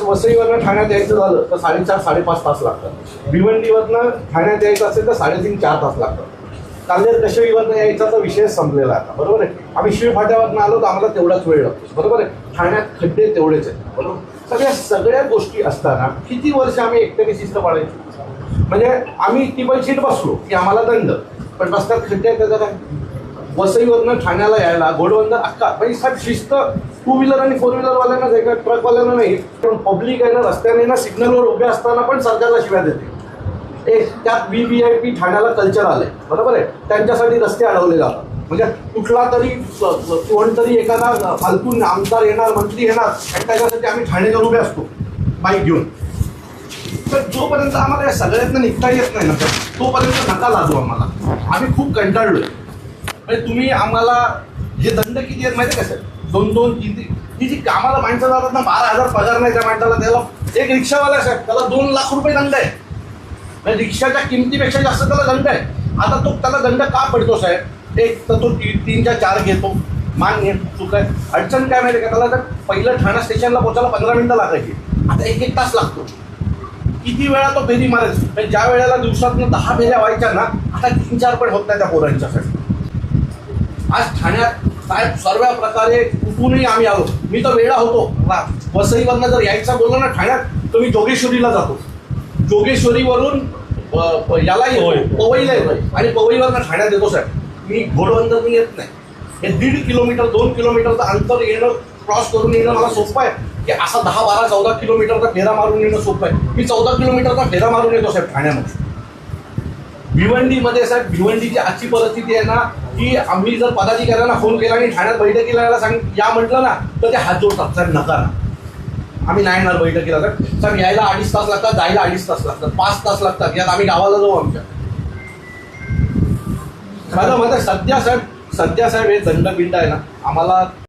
वसईवरनं ठाण्यात यायचं झालं तर 4-5 तास लागतात. भिवंडीवरनं ठाण्यात यायचं असेल तर 3.5-4 तास लागतात. कांदेर कशेरीवरनं यायचा तर विषय संपलेला आता, बरोबर आहे. आम्ही शिवफाट्यावरनं आलो तर आम्हाला तेवढाच वेळ लागतो, बरोबर आहे. ठाण्यात खड्डे तेवढेच आहेत, बरोबर. सगळ्या गोष्टी असताना किती वर्ष आम्ही एकट्याने शिस्त पाळायची. म्हणजे आम्ही टिबल शीट बसलो की आम्हाला दंड, पण रस्त्यात खड्डे आहेत त्याचा काय. वसईवरनं ठाण्याला यायला घोडबंदर अक्का म्हणजे साहेब शिस्त 2 व्हीलर आणि 4 व्हीलरवाल्यांना जायचं, ट्रकवाल्यांना नाही. पण पब्लिक आहे ना रस्त्याने ना सिग्नलवर उभे असताना पण सरकारला शिव्या देते. एक त्यात VVIP ठाण्याला कल्चर आलंय, बरोबर आहे. त्यांच्यासाठी रस्ते अडवले जातात. म्हणजे कुठला तरी कोणतरी एखादा फालतून आमदार येणार, मंत्री येणार आणि त्याच्यासाठी आम्ही ठाण्यावर उभे असतो बाईक घेऊन. तर जोपर्यंत आम्हाला या सगळ्यातनं निघता येत नाही ना तोपर्यंत नका लादू आम्हाला. आम्ही खूप कंटाळलोय. म्हणजे तुम्ही आम्हाला हे दंड किती आहेत माहिती आहे का सर? 2-2, 3 ही जी कामाला माणसं जातात ना 12,000 पगार नाही त्या माणसाला, त्याला एक रिक्षावाला साहेब त्याला 2 लाख रुपये दंड आहे. म्हणजे रिक्षाच्या किमतीपेक्षा जास्त त्याला दंड आहे. आता तो त्याला दंड का पडतो साहेब? एक तर तो 3-4 घेतो, मान्य चूक आहे. अडचण काय माहिती का, त्याला तर पहिलं ठाणा स्टेशनला पोहोचायला 15 मिनिटं लागायची, आता 1-1 तास लागतो. किती वेळा तो फेरी मारायचा. ज्या वेळेला दिवसातनं 10 फेऱ्या व्हायच्या ना आता 3-4 पण होत नाही त्या पोरांच्यासाठी. आज ठाण्यात साहेब सर्व प्रकारे कुठूनही आम्ही आलो. मी तर वेळा होतो वसईवरनं जर यायचं बोललो ना ठाण्यात तर मी जोगेश्वरीला जातो. जोगेश्वरीवरून याला येतो, पवईला येतो आणि पवईवरनं ठाण्यात येतो साहेब. मी घोडबंदरनी येत नाही. हे 1.5 किलोमीटर 2 किलोमीटरचं अंतर येणं, क्रॉस करून येणं मला सोपं आहे की असा 10-12-14 किलोमीटरचा फेरा मारून येणं सोपं आहे. मी 14 किलोमीटरचा फेरा मारून येतो साहेब ठाण्यामध्ये. भिवंडीमध्ये साहेब भिवंडीची आजची परिस्थिती आहे ना की आम्ही जर पदाधिकाऱ्यांना फोन केला आणि ठाण्यात बैठकीला यायला या म्हटलं ना तर ते हात जोडतात, साहेब नका ना, आम्ही नाही येणार बैठकीला. साहेब यायला 2.5 तास लागतात, जायला 2.5 तास लागतात, 5 तास लागतात. यात आम्ही गावाला जाऊ आमच्या. माझं मत आहे सध्या साहेब हे दंड बिंड आहे ना आम्हाला